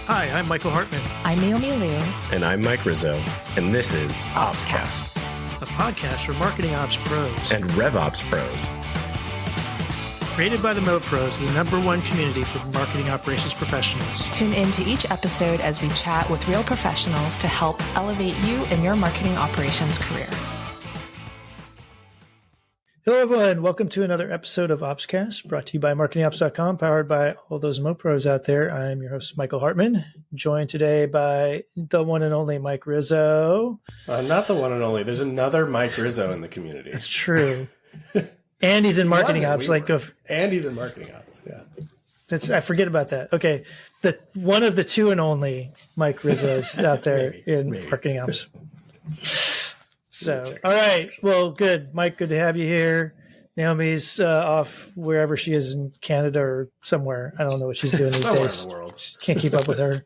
Hi, I'm Michael Hartman. I'm Naomi Liu. And I'm Mike Rizzo. And this is OpsCast, a podcast for marketing ops pros and RevOps pros. Created by the Mo Pros, the #1 community for marketing operations professionals. Tune in to each episode as we chat with real professionals to help elevate you in your marketing operations career. Hello, everyone. Welcome to another episode of OpsCast, brought to you by marketingops.com, powered by all those Mo Pros out there. I'm your host, Michael Hartman, joined today by the one and only Mike Rizzo. Not the one and only. There's another Mike Rizzo in the community. That's true. And he's in marketing ops. And he's in marketing ops. Yeah. I forget about that. Okay. One of the two and only Mike Rizzos out there in marketing ops. So, all right. Well, good. Mike, good to have you here. Naomi's off wherever she is in Canada or somewhere. I don't know what she's doing these days. In the world. Can't keep up with her.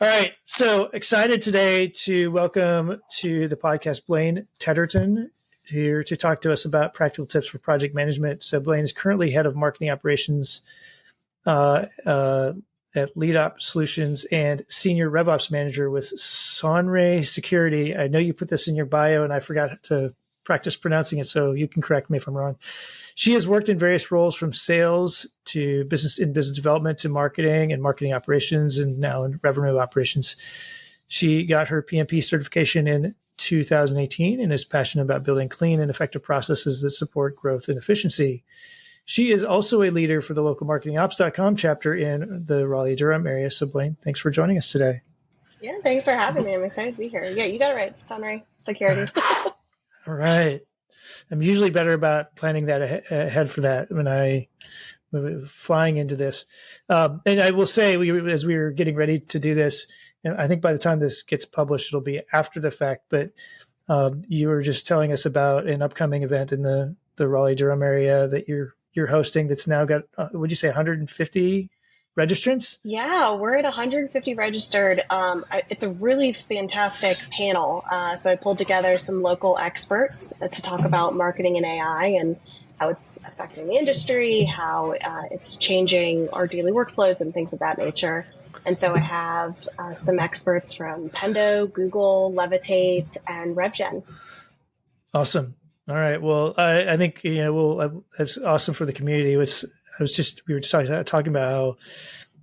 All right. So excited today to welcome to the podcast Blaine Tetterton, here to talk to us about practical tips for project management. So Blaine is currently head of marketing operations at Lead Op Solutions and senior RevOps manager with Sonray Security. I know you put this in your bio and I forgot to practice pronouncing it, so you can correct me if I'm wrong. She has worked in various roles from sales to business development to marketing and marketing operations, and now in revenue operations. She got her PMP certification in 2018 and is passionate about building clean and effective processes that support growth and efficiency. She is also a leader for the local marketingops.com chapter in the Raleigh-Durham area. So Blaine, thanks for joining us today. Yeah, thanks for having me. I'm excited to be here. Yeah, you got it right. Sonray Security. All right. I'm usually better about planning that ahead for that when I flying into this. And I will say, as we were getting ready to do this, and I think by the time this gets published, it'll be after the fact, but you were just telling us about an upcoming event in the Raleigh-Durham area that you're hosting that's now got, would you say 150 registrants? Yeah, we're at 150 registered. It's a really fantastic panel. So I pulled together some local experts to talk about marketing and AI and how it's affecting the industry, how it's changing our daily workflows and things of that nature. And so I have some experts from Pendo, Google, Levitate, and RevGen. Awesome. All right. Well, I think, that's awesome for the community. We were just talking about how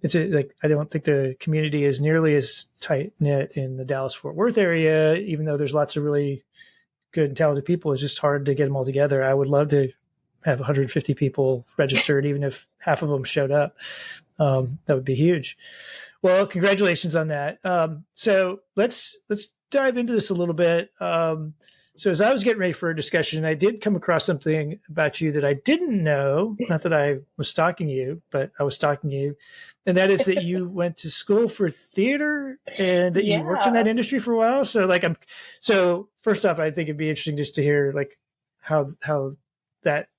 I don't think the community is nearly as tight knit in the Dallas-Fort Worth area, even though there's lots of really good and talented people. It's just hard to get them all together. I would love to have 150 people registered, even if half of them showed up. That would be huge. Well, congratulations on that. So let's dive into this a little bit. So as I was getting ready for a discussion, I did come across something about you that I didn't know. Not that I was stalking you, but I was stalking you. And that is that you went to school for theater and that you worked in that industry for a while. So first off, I think it'd be interesting just to hear how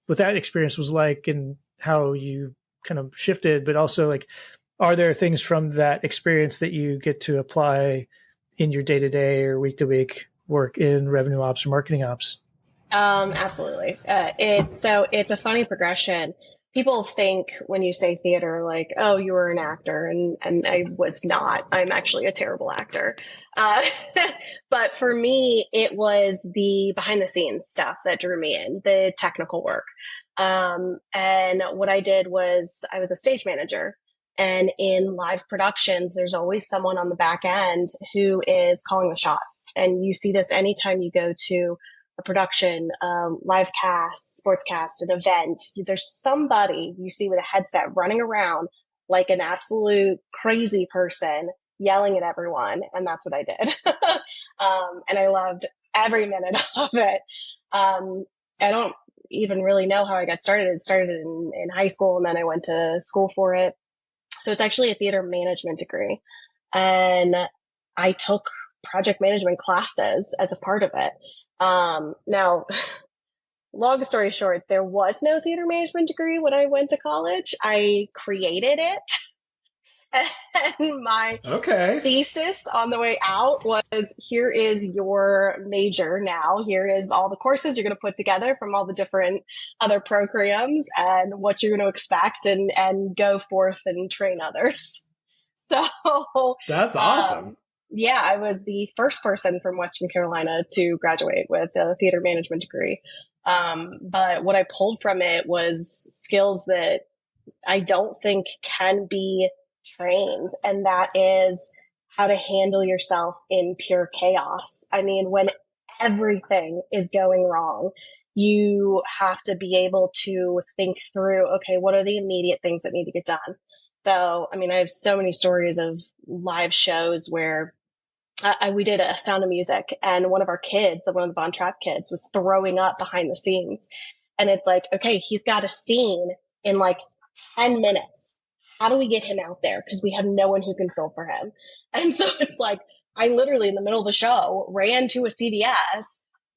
what that experience was like and how you kind of shifted, but also are there things from that experience that you get to apply in your day-to-day or week-to-week work in revenue ops or marketing ops? Absolutely. It's a funny progression. People think when you say theater, oh, you were an actor, and I was not. I'm actually a terrible actor. But for me, it was the behind the scenes stuff that drew me in, the technical work. And what I did was I was a stage manager. And in live productions, there's always someone on the back end who is calling the shots. And you see this anytime you go to a production, live cast, sports cast, an event. There's somebody you see with a headset running around like an absolute crazy person yelling at everyone. And that's what I did. And I loved every minute of it. I don't even really know how I got started. It started in high school, and then I went to school for it. So it's actually a theater management degree. And I took project management classes as a part of it. Now, long story short, there was no theater management degree when I went to college. I created it. And my thesis on the way out was, here is your major now. Here is all the courses you're going to put together from all the different other programs and what you're going to expect, and go forth and train others. So So That's awesome. yeah, I was the first person from Western Carolina to graduate with a theater management degree. But what I pulled from it was skills that I don't think can be trained, and that is how to handle yourself in pure chaos. I mean, when everything is going wrong, you have to be able to think through, okay, what are the immediate things that need to get done? So, I mean, I have so many stories of live shows where we did a Sound of Music, and one of our kids, one of the Von Trapp kids, was throwing up behind the scenes. And it's like, okay, he's got a scene in like 10 minutes. How do we get him out there? Because we have no one who can fill for him. And so it's like, I literally in the middle of the show ran to a CVS,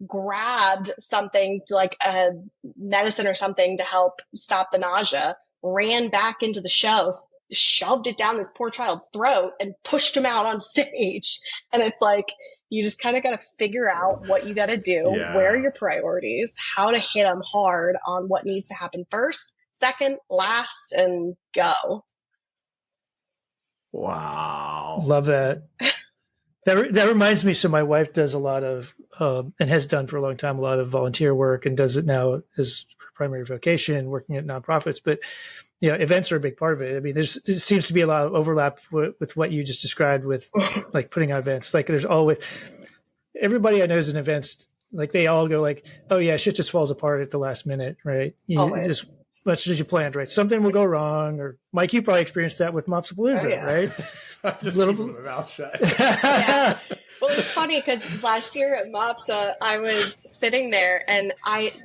grabbed something to like a medicine or something to help stop the nausea, ran back into the show, shoved it down this poor child's throat and pushed him out on stage. And it's like, you just kind of got to figure out what you got to do, where are your priorities, how to hit them hard on what needs to happen first, second, last, and go. Wow. Love that. That reminds me. So my wife does a lot of, and has done for a long time, a lot of volunteer work, and does it now as her primary vocation, working at nonprofits. But events are a big part of it. I mean, there seems to be a lot of overlap with what you just described with like putting on events. Like there's always, everybody I know is in events, like they all go like, oh yeah, shit just falls apart at the last minute, right? Just much as you planned, right? Something will go wrong. Or Mike, you probably experienced that with Mopsapalooza, right? I'm just keeping my mouth shut. Yeah. Well, it's funny because last year at Mopsa, I was sitting there and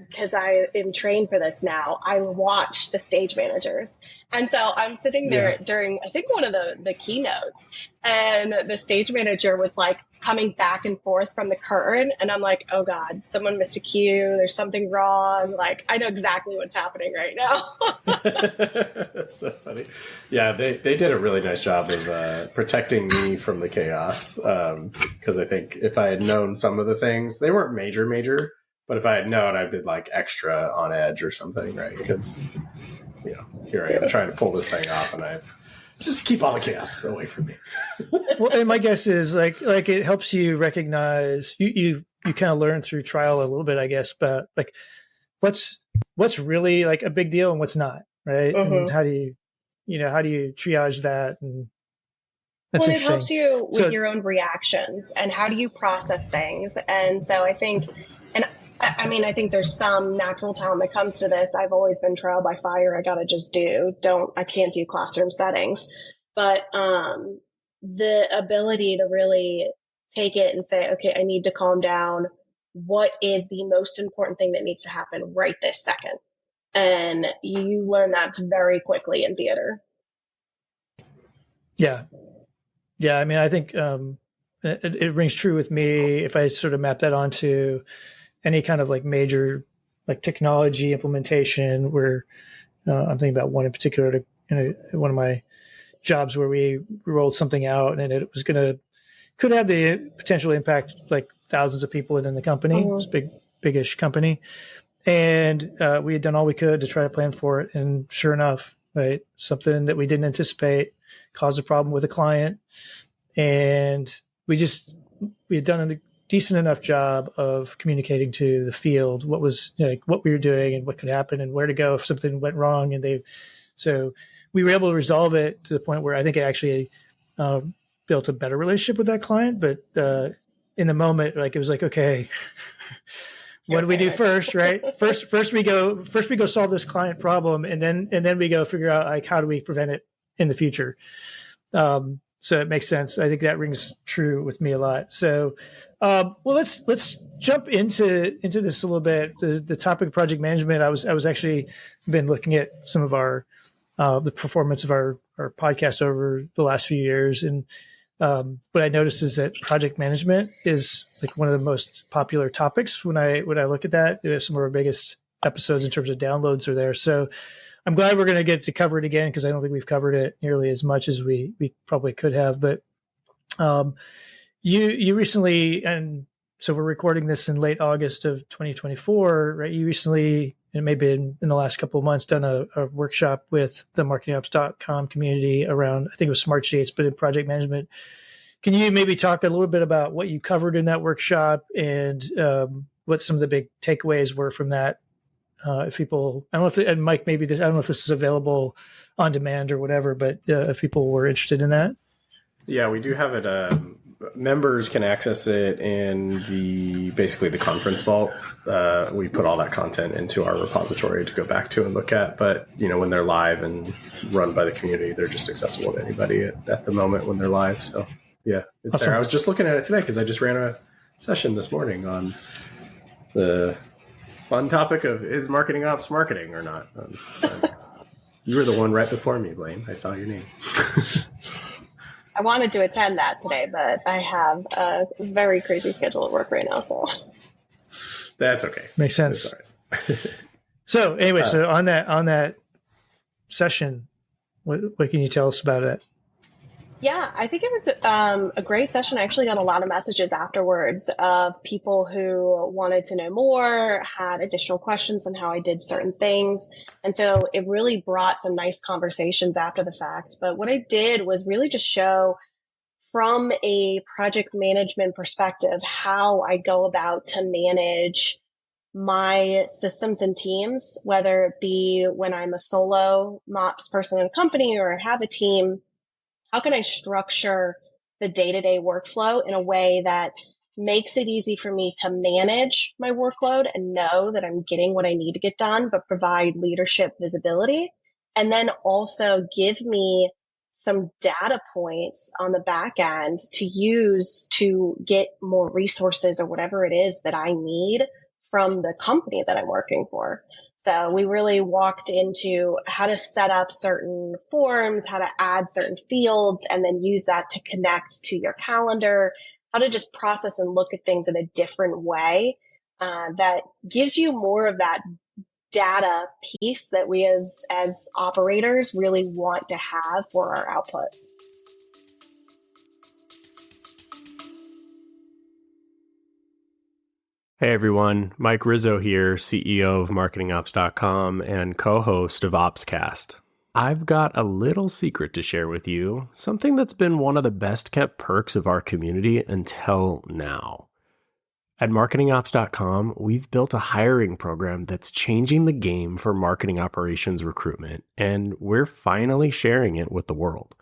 because I am trained for this now, I watch the stage managers. And so I'm sitting there during, I think, one of the keynotes, and the stage manager was like coming back and forth from the curtain. And I'm like, oh God, someone missed a cue. There's something wrong. Like, I know exactly what's happening right now. That's so funny. Yeah, they did a really nice job of protecting me from the chaos. Because I think if I had known some of the things, they weren't major, but if I had known, I'd been like extra on edge or something, right? Because here I am trying to pull this thing off, and I just keep all the chaos away from me. Well, and my guess is like it helps you recognize you kind of learn through trial a little bit, I guess, but like what's really like a big deal and what's not, right? Mm-hmm. And how do you triage that? And that's it helps you with your own reactions and how do you process things. And so I think, and I mean, I think there's some natural talent that comes to this. I've always been trial by fire. I got to just I can't do classroom settings, but the ability to really take it and say, okay, I need to calm down. What is the most important thing that needs to happen right this second? And you learn that very quickly in theater. Yeah. Yeah. I mean, I think it rings true with me if I sort of map that onto any kind of like major like technology implementation where I'm thinking about one in particular one of my jobs where we rolled something out and it was could have the potential impact like thousands of people within the company. Mm-hmm. It was a big-ish company. And we had done all we could to try to plan for it. And sure enough, right, something that we didn't anticipate caused a problem with a client. And we had done a decent enough job of communicating to the field what was what we were doing and what could happen and where to go if something went wrong. And so we were able to resolve it to the point where I think it actually built a better relationship with that client. But in the moment, like it was like, okay, what do we do first, right? First we go solve this client problem, and then we go figure out like how do we prevent it in the future. So it makes sense. I think that rings true with me a lot. So, well, let's jump into this a little bit. The topic of project management. I was actually been looking at some of our the performance of our podcast over the last few years, and what I noticed is that project management is like one of the most popular topics when I look at that. Some of our biggest episodes in terms of downloads are there. So I'm glad we're going to get to cover it again because I don't think we've covered it nearly as much as we probably could have. But you recently, and so we're recording this in late August of 2024, right? You recently and maybe in the last couple of months, done a workshop with the marketingops.com community around, I think it was smart sheets, but in project management. Can you maybe talk a little bit about what you covered in that workshop and what some of the big takeaways were from that? If people, I don't know if, and Mike, maybe this, I don't know if this is available on demand or whatever, but if people were interested in that. Yeah, we do have it. Members can access it in basically the conference vault. We put all that content into our repository to go back to and look at. But, when they're live and run by the community, they're just accessible to anybody at the moment when they're live. So, yeah, it's awesome. there. I was just looking at it today because I just ran a session this morning on the fun topic of, is marketing ops marketing or not? So you were the one right before me, Blaine. I saw your name. I wanted to attend that today, but I have a very crazy schedule at work right now. So that's okay. Makes sense. All right. So anyway, so on that session, what can you tell us about it? Yeah, I think it was a great session. I actually got a lot of messages afterwards of people who wanted to know more, had additional questions on how I did certain things. And so it really brought some nice conversations after the fact. But what I did was really just show from a project management perspective how I go about to manage my systems and teams, whether it be when I'm a solo MOPS person in a company or have a team. How can I structure the day-to-day workflow in a way that makes it easy for me to manage my workload and know that I'm getting what I need to get done, but provide leadership visibility, and then also give me some data points on the back end to use to get more resources or whatever it is that I need from the company that I'm working for. So we really walked into how to set up certain forms, how to add certain fields, and then use that to connect to your calendar, how to just process and look at things in a different way that gives you more of that data piece that we as operators really want to have for our output. Hey everyone, Mike Rizzo here, CEO of marketingops.com and co-host of OpsCast. I've got a little secret to share with you, something that's been one of the best kept perks of our community until now. At marketingops.com, we've built a hiring program that's changing the game for marketing operations recruitment, and we're finally sharing it with the world.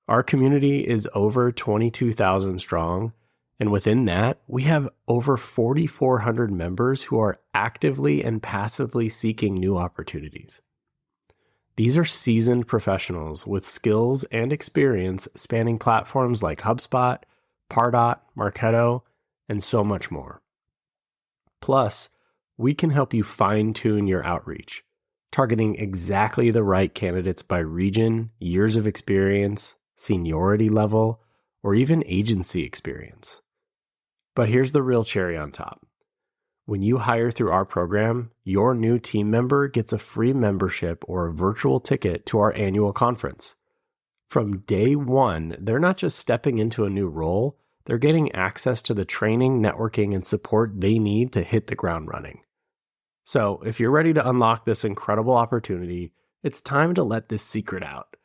Our community is over 22,000 strong, and within that, we have over 4,400 members who are actively and passively seeking new opportunities. These are seasoned professionals with skills and experience spanning platforms like HubSpot, Pardot, Marketo, and so much more. Plus, we can help you fine-tune your outreach, targeting exactly the right candidates by region, years of experience, seniority level, or even agency experience. But here's the real cherry on top. When you hire through our program, your new team member gets a free membership or a virtual ticket to our annual conference. From day one, they're not just stepping into a new role, they're getting access to the training, networking, and support they need to hit the ground running. So if you're ready to unlock this incredible opportunity, it's time to let this secret out.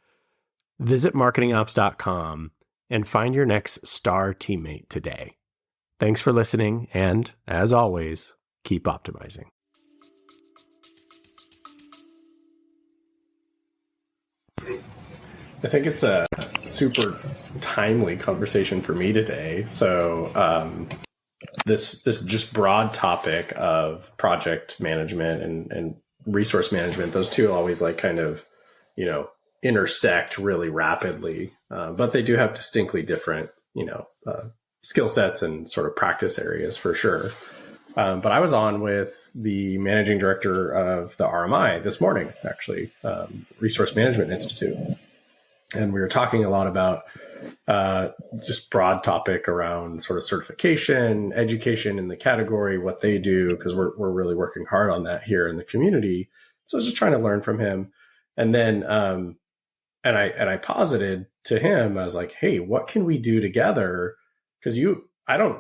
Visit marketingops.com and find your next star teammate today. Thanks for listening, and as always, keep optimizing. I think it's a super timely conversation for me today. So this just broad topic of project management and resource management, those two always kind of, intersect really rapidly, but they do have distinctly different, skill sets and sort of practice areas for sure. But I was on with the managing director of the RMI this morning, actually, Resource Management Institute. And we were talking a lot about just broad topic around sort of certification, education in the category, what they do, because we're really working hard on that here in the community. So I was just trying to learn from him. And then, and I posited to him, I was like, hey, what can we do together? Because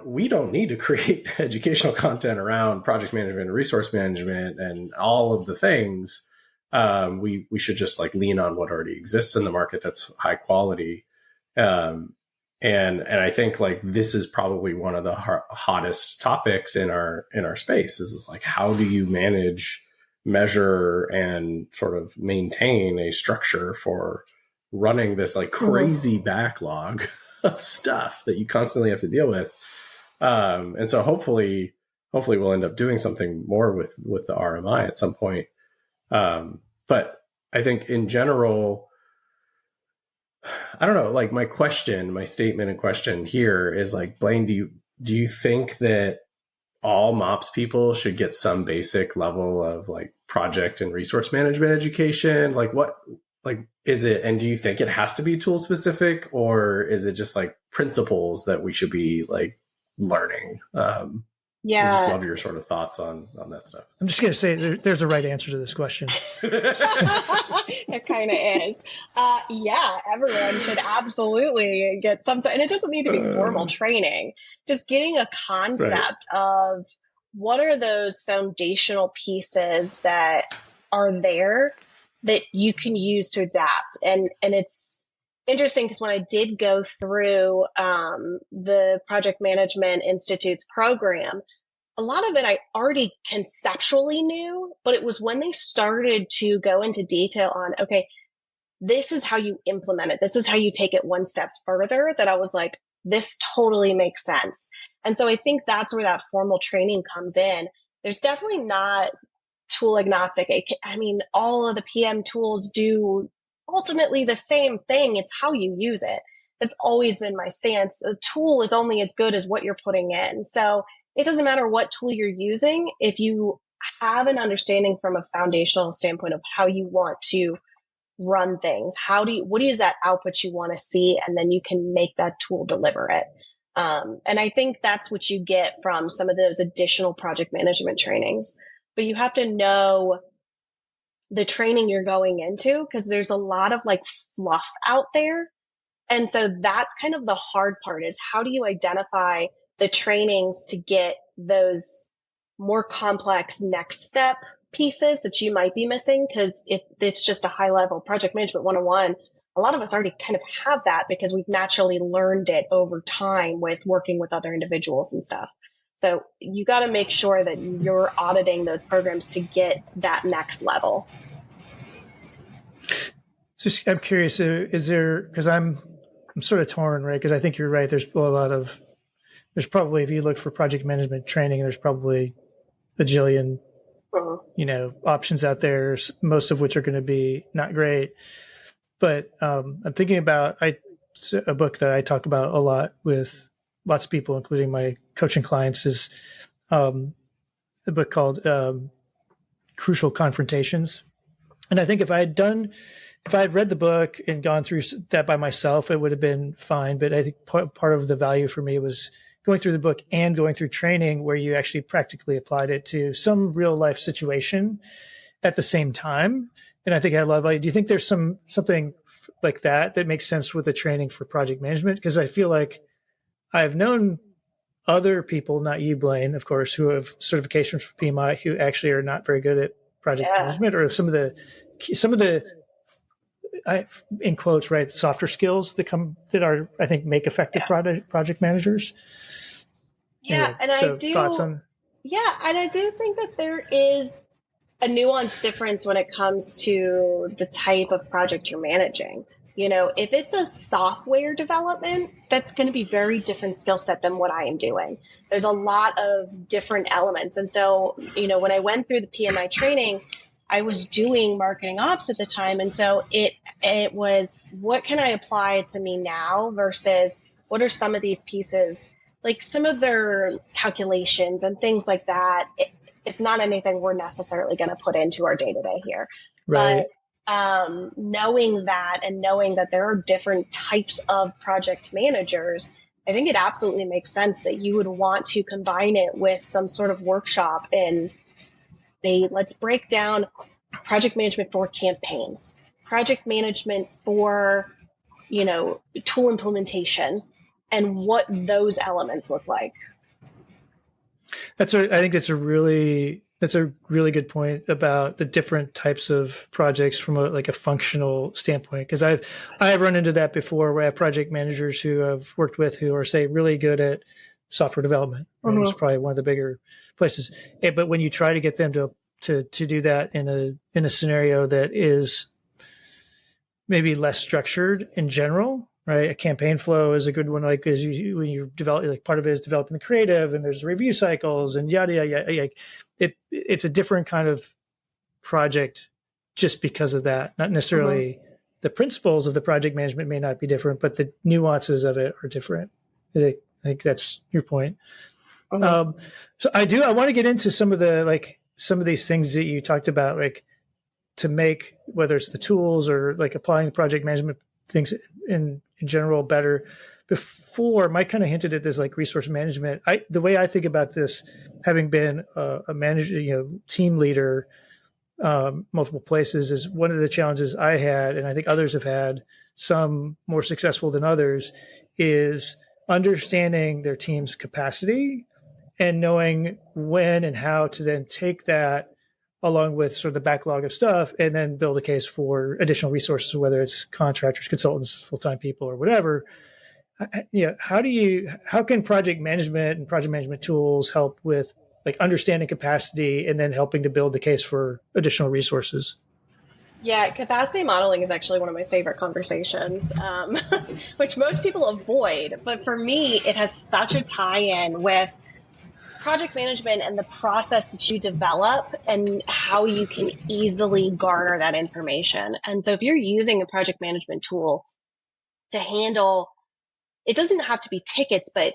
we don't need to create educational content around project management and resource management and all of the things. We should just like lean on what already exists in the market that's high quality. And I think like this is probably one of the hottest topics in our space is like, how do you manage, measure, and sort of maintain a structure for running this like crazy backlog of stuff that you constantly have to deal with. And so hopefully we'll end up doing something more with the RMI at some point. But I think in general, I don't know, like my statement and question here is like, Blaine, do you think that all MOPS people should get some basic level of like project and resource management education? Like what, like, is it, and do you think it has to be tool specific, or is it just like principles that we should be like learning? I just love your sort of thoughts on that stuff. I'm just going to say there's a right answer to this question. It kind of is. Everyone should absolutely get some, and it doesn't need to be formal training, just getting a concept of what are those foundational pieces that are there that you can use to adapt. And it's interesting because when I did go through the Project Management Institute's program, a lot of it I already conceptually knew, but it was when they started to go into detail on, okay, this is how you implement it, this is how you take it one step further, that I was like, this totally makes sense. And so I think that's where that formal training comes in. There's definitely not tool agnostic. I mean, all of the PM tools do ultimately the same thing. It's how you use it. That's always been my stance. The tool is only as good as what you're putting in. So it doesn't matter what tool you're using. If you have an understanding from a foundational standpoint of how you want to run things, what is that output you want to see? And then you can make that tool deliver it. And I think that's what you get from some of those additional project management trainings. But you have to know the training you're going into, because there's a lot of like fluff out there. And so that's kind of the hard part, is how do you identify the trainings to get those more complex next step pieces that you might be missing? Because if it's just a high level project management 101, a lot of us already kind of have that because we've naturally learned it over time with working with other individuals and stuff. So you got to make sure that you're auditing those programs to get that next level. So I'm curious, is there, because I'm sort of torn, right? Because I think you're right. There's probably, if you look for project management training, there's probably a jillion, options out there, most of which are going to be not great. But I'm thinking about a book that I talk about a lot with lots of people, including my coaching clients, is a book called Crucial Confrontations. And I think if I had read the book and gone through that by myself, it would have been fine. But I think part of the value for me was going through the book and going through training where you actually practically applied it to some real life situation at the same time. And I think I had a lot of value. Do you think there's something like that makes sense with the training for project management? Because I feel like I've known other people, not you, Blaine, of course, who have certifications for PMI who actually are not very good at project management, or some of the in quotes, right, softer skills that are, I think, make effective project managers. Yeah, anyway, thoughts on? Yeah, and I do think that there is a nuanced difference when it comes to the type of project you're managing. If it's a software development, that's going to be very different skill set than what I am doing. There's a lot of different elements. And so, when I went through the PMI training, I was doing marketing ops at the time. And so it was, what can I apply to me now versus what are some of these pieces, like some of their calculations and things like that. It's not anything we're necessarily going to put into our day-to-day here. Right. But knowing that and knowing that there are different types of project managers, I think it absolutely makes sense that you would want to combine it with some sort of workshop in let's break down project management for campaigns, project management for, tool implementation. and what those elements look like. I think that's a really good point about the different types of projects from a functional standpoint. Because I have run into that before, where I have project managers who I've worked with who are, say, really good at software development, right? Which is probably one of the bigger places. But when you try to get them to do that in a scenario that is maybe less structured in general, right? A campaign flow is a good one. Like, when you develop, like, part of it is developing the creative, and there's review cycles and yada yada yada. It's a different kind of project just because of that. Not necessarily the principles of the project management may not be different, but the nuances of it are different. I think that's your point. So I want to get into some of these things that you talked about, like, to make, whether it's the tools or like applying the project management things in general better. Before, Mike kind of hinted at this, like, resource management. The way I think about this, having been a manager, team leader, multiple places, is one of the challenges I had, and I think others have had, some more successful than others, is understanding their team's capacity and knowing when and how to then take that along with sort of the backlog of stuff and then build a case for additional resources, whether it's contractors, consultants, full-time people, or whatever. How can project management and project management tools help with, like, understanding capacity and then helping to build the case for additional resources? Yeah, capacity modeling is actually one of my favorite conversations, which most people avoid. But for me, it has such a tie-in with project management and the process that you develop and how you can easily garner that information. And so if you're using a project management tool to handle, it doesn't have to be tickets, but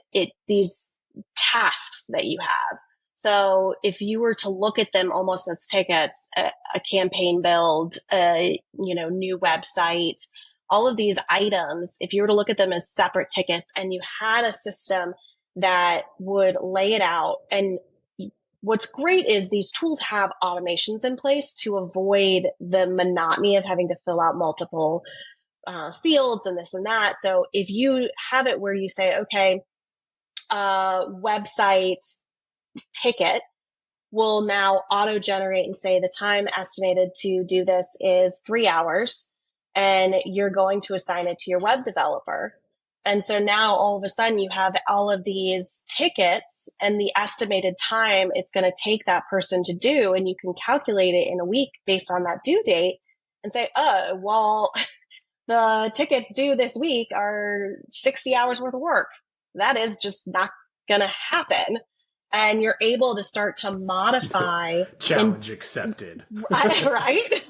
these tasks that you have. So if you were to look at them almost as tickets, a campaign build, new website, all of these items, if you were to look at them as separate tickets and you had a system that would lay it out. And what's great is these tools have automations in place to avoid the monotony of having to fill out multiple fields and this and that. So if you have it where you say, okay, website ticket will now auto generate and say the time estimated to do this is 3 hours, and you're going to assign it to your web developer. And so now all of a sudden you have all of these tickets and the estimated time it's going to take that person to do. And you can calculate it in a week based on that due date and say, oh, well, the tickets due this week are 60 hours worth of work. That is just not going to happen. And you're able to start to modify. Challenge accepted. Right?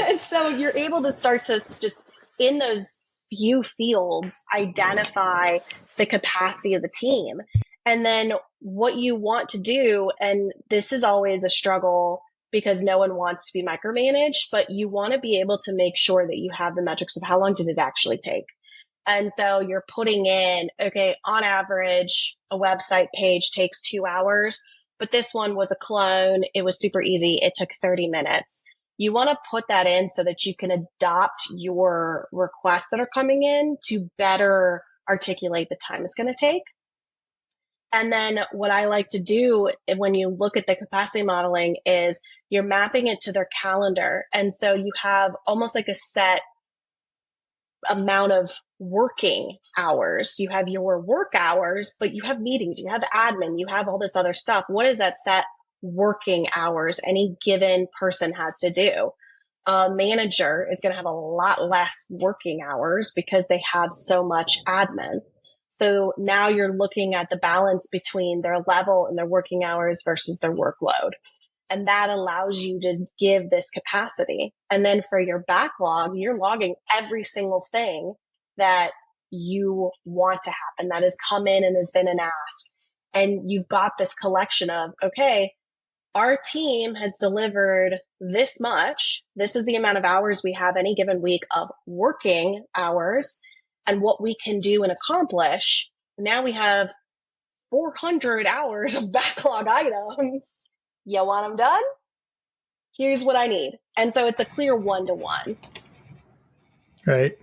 And so you're able to start to just, in those few fields, identify the capacity of the team. And then what you want to do, and this is always a struggle because no one wants to be micromanaged, but you want to be able to make sure that you have the metrics of how long did it actually take. And so you're putting in, okay, on average, a website page takes 2 hours, but this one was a clone. It was super easy. It took 30 minutes. You want to put that in so that you can adopt your requests that are coming in to better articulate the time it's going to take. And then what I like to do when you look at the capacity modeling is you're mapping it to their calendar. And so you have almost like a set amount of working hours. You have your work hours, but you have meetings, you have admin, you have all this other stuff. What is that set working hours any given person has to do? A manager is going to have a lot less working hours because they have so much admin. So now you're looking at the balance between their level and their working hours versus their workload. And that allows you to give this capacity. And then for your backlog, you're logging every single thing that you want to happen that has come in and has been an ask. And you've got this collection of, okay, our team has delivered this much. This is the amount of hours we have any given week of working hours and what we can do and accomplish. Now we have 400 hours of backlog items. You want them done? Here's what I need. And so it's a clear one-to-one. Right.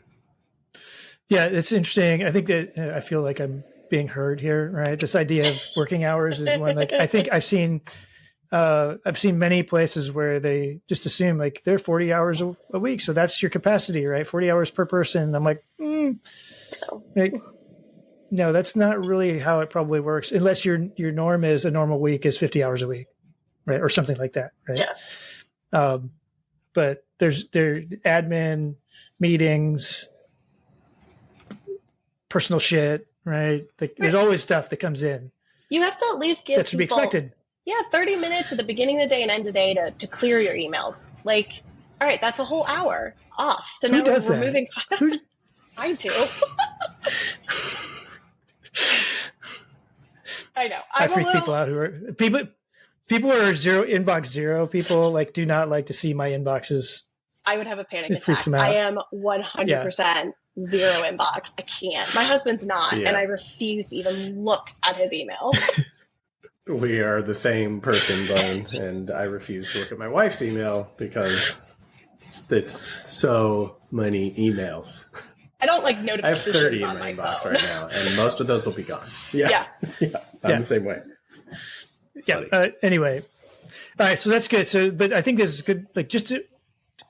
Yeah, it's interesting. I think that I feel like I'm being heard here, right? This idea of working hours is one, like, I think I've seen many places where they just assume like they're 40 hours a week. So that's your capacity, right? 40 hours per person. I'm like, like, no, that's not really how it probably works, unless your norm is a normal week is 50 hours a week, right? Or something like that, right? Yeah. But there admin, meetings, personal shit, right? Like, there's always stuff that comes in You have to at least give that should be people, expected. yeah, 30 minutes at the beginning of the day and end of the day to clear your emails. Like, all right, that's a whole hour off. So now we're moving. I do. I know. I freak people out who are people who are inbox zero people, like, do not like to see my inboxes. I would have a panic attack. Freaks them out. I am 100% zero inbox. I can't. My husband's not, and I refuse to even look at his email. We are the same person, Blaine, and I refuse to look at my wife's email because it's so many emails. I don't like I have notifications 30 in on my my inbox phone. right now, and most of those will be gone. Yeah. I'm the same way. It's funny. Anyway, all right, so that's good. So, but I think this is good. Like, just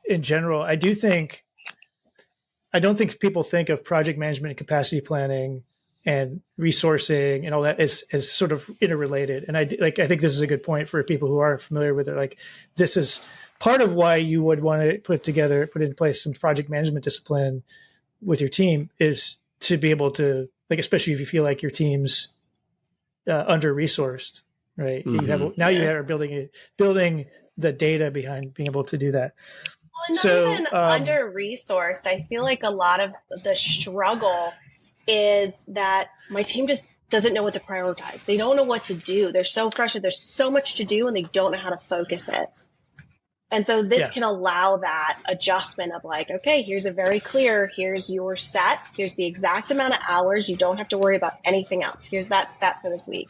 in general, I don't think people think of project management and capacity planning and resourcing and all that as sort of interrelated. And I think this is a good point for people who aren't familiar with it. Like, this is part of why you would want to put in place some project management discipline with your team, is to be able to, like, especially if you feel like your team's under-resourced, right? Mm-hmm. You are building the data behind being able to do that. Well, not even under-resourced. I feel like a lot of the struggle is that my team just doesn't know what to prioritize. They don't know what to do. They're so frustrated. There's so much to do, and they don't know how to focus it. And so this can allow that adjustment of, like, okay, here's your set. Here's the exact amount of hours. You don't have to worry about anything else. Here's that set for this week.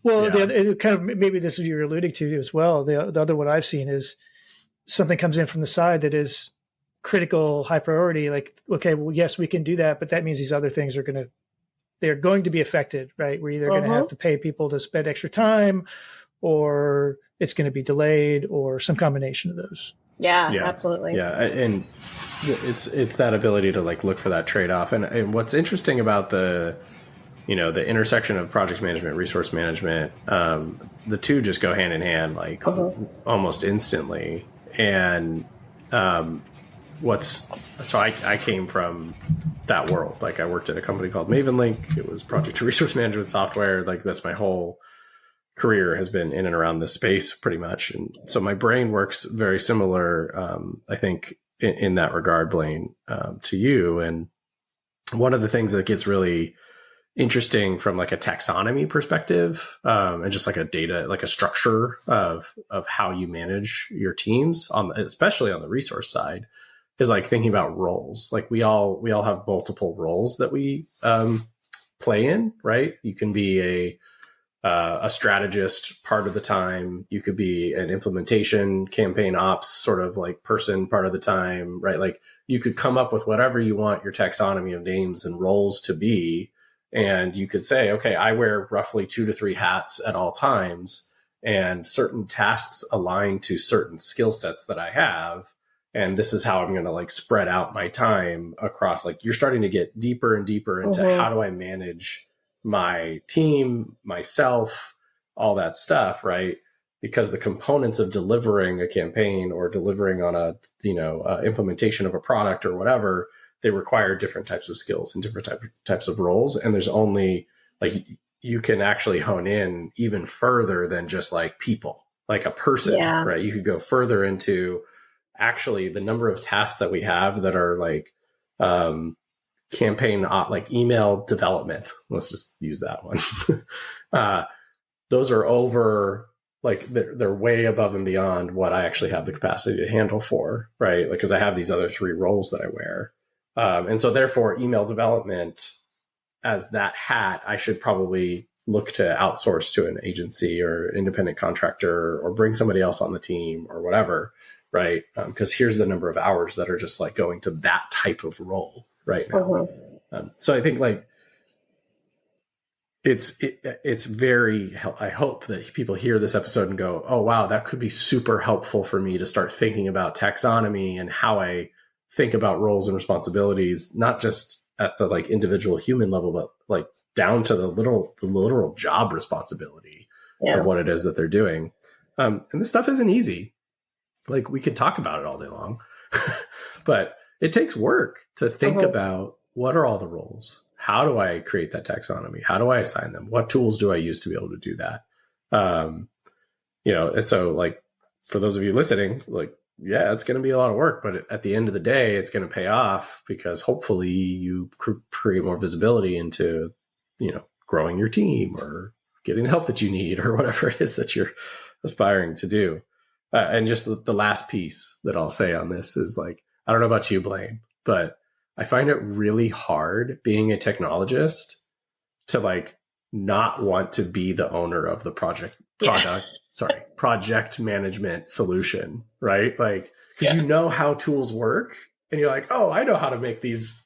Well, it kind of, maybe this is what you're alluding to as well. The other one I've seen is something comes in from the side that is critical, high priority. Like, okay, well, yes, we can do that, but that means these other things they're going to be affected, right? We're either going to have to pay people to spend extra time, or it's going to be delayed, or some combination of those. Yeah, absolutely. Yeah. And it's that ability to, like, look for that trade-off. And what's interesting about the intersection of project management, resource management, the two just go hand in hand, like, almost instantly. And I came from that world. Like, I worked at a company called Mavenlink. It was project to resource management software. Like, that's my whole career has been in and around this space pretty much. And so my brain works very similar, I think, in that regard, Blaine, to you. And one of the things that gets really interesting from, like, a taxonomy perspective, and just like a data, like a structure of how you manage your teams, especially on the resource side, is, like, thinking about roles. Like, we all have multiple roles that we play in, right? You can be a strategist part of the time. You could be an implementation, campaign ops sort of, like, person part of the time, right? Like, you could come up with whatever you want your taxonomy of names and roles to be. And you could say, okay, I wear roughly 2 to 3 hats at all times, and certain tasks align to certain skill sets that I have. And this is how I'm going to, like, spread out my time across. Like, you're starting to get deeper and deeper into how do I manage my team, myself, all that stuff, right? Because the components of delivering a campaign or delivering on a implementation of a product or whatever, they require different types of skills and different types of roles. And there's only, like, you can actually hone in even further than just, like, people, like a person, right? You could go further into actually the number of tasks that we have that are, like, campaign, like email development. Let's just use that one. Those are over, like, they're way above and beyond what I actually have the capacity to handle for, right? Like, because I have these other 3 roles that I wear. And so therefore, email development as that hat, I should probably look to outsource to an agency or independent contractor, or bring somebody else on the team or whatever, right? Because here's the number of hours that are just, like, going to that type of role. right now. So I think like it's very, I hope that people hear this episode and go, oh, wow, that could be super helpful for me to start thinking about taxonomy and how I think about roles and responsibilities, not just at the like individual human level, but like down to the literal job responsibility of what it is that they're doing. And this stuff isn't easy. Like we could talk about it all day long, but it takes work to think about what are all the roles? How do I create that taxonomy? How do I assign them? What tools do I use to be able to do that? And so like, for those of you listening, like, yeah, it's going to be a lot of work, but at the end of the day, it's going to pay off because hopefully you create more visibility into, growing your team or getting the help that you need or whatever it is that you're aspiring to do. And just the last piece that I'll say on this is like, I don't know about you, Blaine, but I find it really hard being a technologist to like not want to be the owner of the project management solution, right? Like, because you know how tools work and you're like, oh, I know how to make these,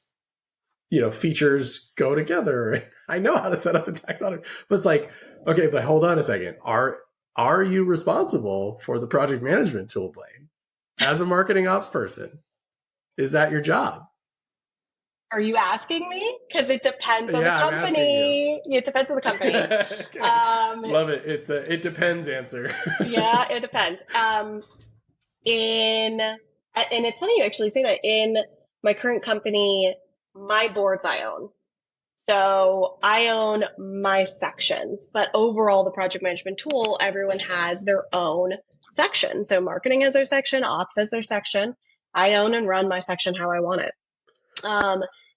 features go together. I know how to set up the taxonomy, but it's like, okay, but hold on a second. Are you responsible for the project management tool, Blaine? As a marketing ops person, is that your job? Are you asking me? Because it depends on the company. It depends on the company. Okay. Love it. It depends answer. Yeah, it depends. And it's funny you actually say that. In my current company, my boards I own. So I own my sections, but overall the project management tool, everyone has their own section. So marketing has their section, ops has their section. I own and run my section how I want it.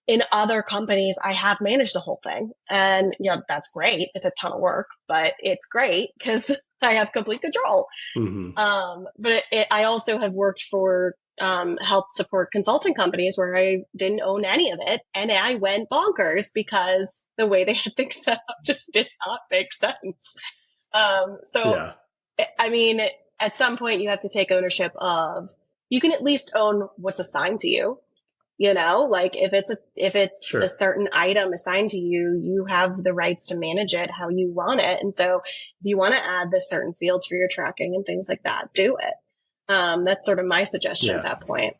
In other companies, I have managed the whole thing. And, that's great. It's a ton of work, but it's great because I have complete control. But I also have worked for help support consulting companies where I didn't own any of it. And I went bonkers because the way they had things set up just did not make sense. I mean, at some point you have to take ownership of, you can at least own what's assigned to you. Like if it's a certain item assigned to you, you have the rights to manage it how you want it. And so if you want to add the certain fields for your tracking and things like that, do it. That's sort of my suggestion at that point.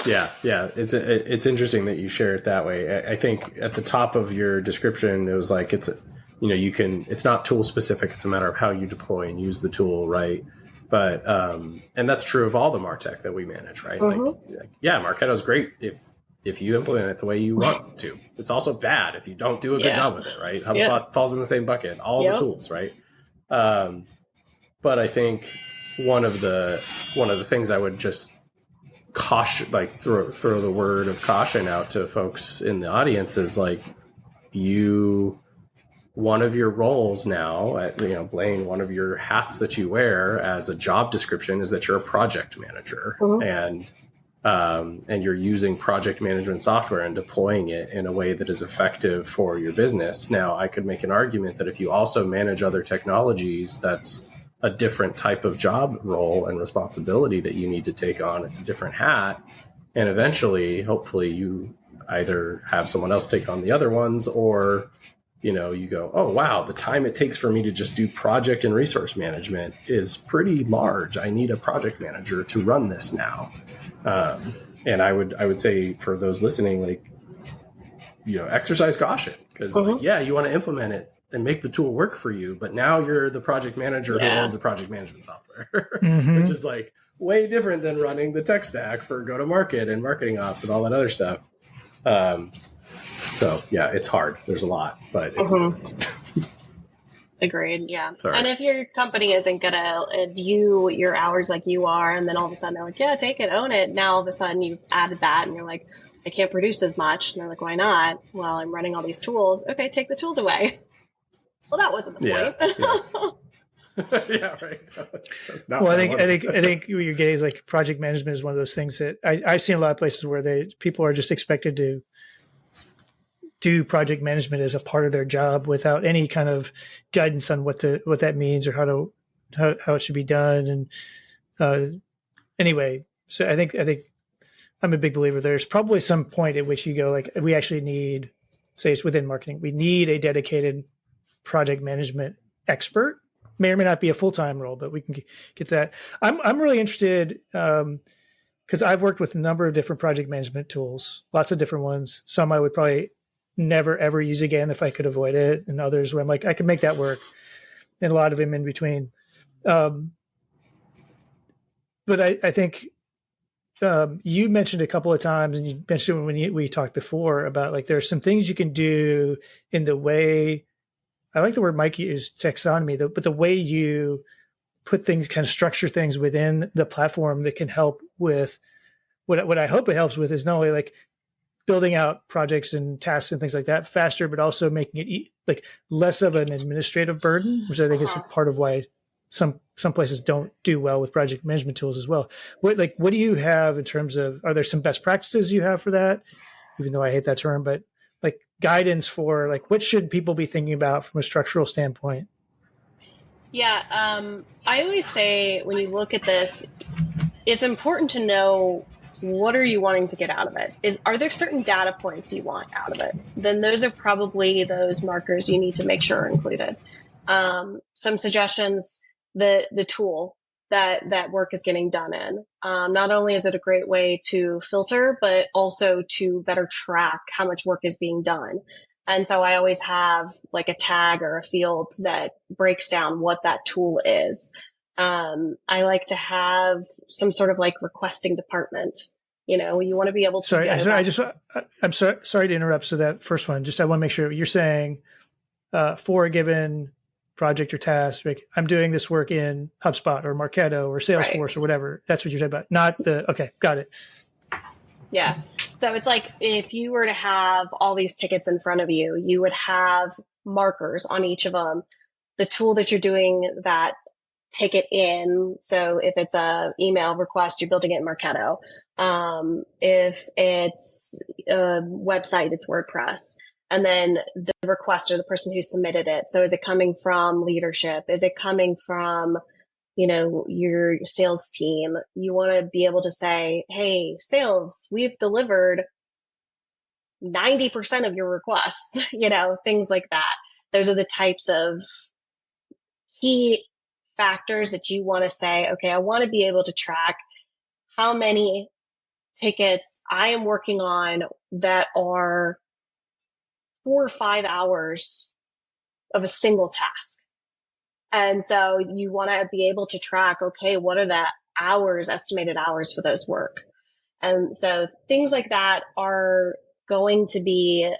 Yeah. It's interesting that you share it that way. I think at the top of your description, it was like, it's not tool specific. It's a matter of how you deploy and use the tool, right? But, and that's true of all the MarTech that we manage, right? Marketo is great if you implement it the way you want to. It's also bad if you don't do a good job with it, right? HubSpot falls in the same bucket, all the tools, right? But I think one of the things I would just caution, like throw the word of caution out to folks in the audience is like, one of your roles now, Blaine, one of your hats that you wear as a job description is that you're a project manager, and you're using project management software and deploying it in a way that is effective for your business. Now, I could make an argument that if you also manage other technologies, that's a different type of job role and responsibility that you need to take on. It's a different hat. And eventually, hopefully, you either have someone else take on the other ones, or you go, oh, wow, the time it takes for me to just do project and resource management is pretty large. I need a project manager to run this now. And I would say for those listening, like, exercise caution, because you want to implement it and make the tool work for you. But now you're the project manager who owns a project management software, which is like way different than running the tech stack for go-to-market and marketing ops and all that other stuff. So it's hard. There's a lot, but it's agreed. Yeah. Sorry. And if your company isn't going to view your hours like you are, and then all of a sudden they're like, yeah, take it, own it. Now all of a sudden you've added that and you're like, I can't produce as much. And they're like, why not? Well, I'm running all these tools. Okay, take the tools away. Well, that wasn't the point. Yeah, right. That's not I think what you're getting is like project management is one of those things that I've seen a lot of places where people are just expected to do project management as a part of their job without any kind of guidance on what that means or how it should be done. And anyway, so I think I'm a big believer. There's probably some point at which you go like, we actually need, say it's within marketing, we need a dedicated project management expert. May or may not be a full-time role, but we can get that. I'm really interested because I've worked with a number of different project management tools, lots of different ones. Some I would probably never ever use again if I could avoid it, and others where I'm like, I can make that work, and a lot of them in between. But I think you mentioned a couple of times, and you mentioned when we talked before about like there's some things you can do in the way. I like the word Mike used, taxonomy, but the way you put things, kind of structure things within the platform that can help with what I hope it helps with is not only like building out projects and tasks and things like that faster, but also making it like less of an administrative burden, which I think is part of why some places don't do well with project management tools as well. What do you have in terms of, are there some best practices you have for that? Even though I hate that term, but like guidance for like, what should people be thinking about from a structural standpoint? Yeah. I always say when you look at this, it's important to know what are you wanting to get out of it? Are there certain data points you want out of it? Then those are probably those markers you need to make sure are included. Some suggestions, the tool that work is getting done in. Not only is it a great way to filter, but also to better track how much work is being done. And so I always have like a tag or a field that breaks down what that tool is. I like to have some sort of like requesting department. You know, you want to be able to. I'm sorry to interrupt. So that first one, I want to make sure you're saying for a given project or task, like I'm doing this work in HubSpot or Marketo or Salesforce or whatever. That's what you're talking about. Not okay, got it. Yeah. So it's like if you were to have all these tickets in front of you, you would have markers on each of them. The tool that you're doing that ticket in. So if it's a email request, you're building it in Marketo. If it's a website, it's WordPress. And then the requester, the person who submitted it. So is it coming from leadership? Is it coming from, your sales team? You want to be able to say, hey, sales, we've delivered 90% of your requests, things like that. Those are the types of key factors that you want to say, okay, I want to be able to track how many tickets I am working on that are 4 or 5 hours of a single task. And so you want to be able to track, okay, what are the estimated hours for those work? And so things like that are going to be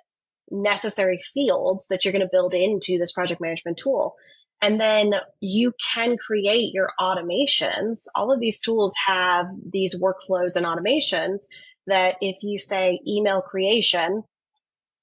necessary fields that you're going to build into this project management tool. And then you can create your automations. All of these tools have these workflows and automations that if you say email creation,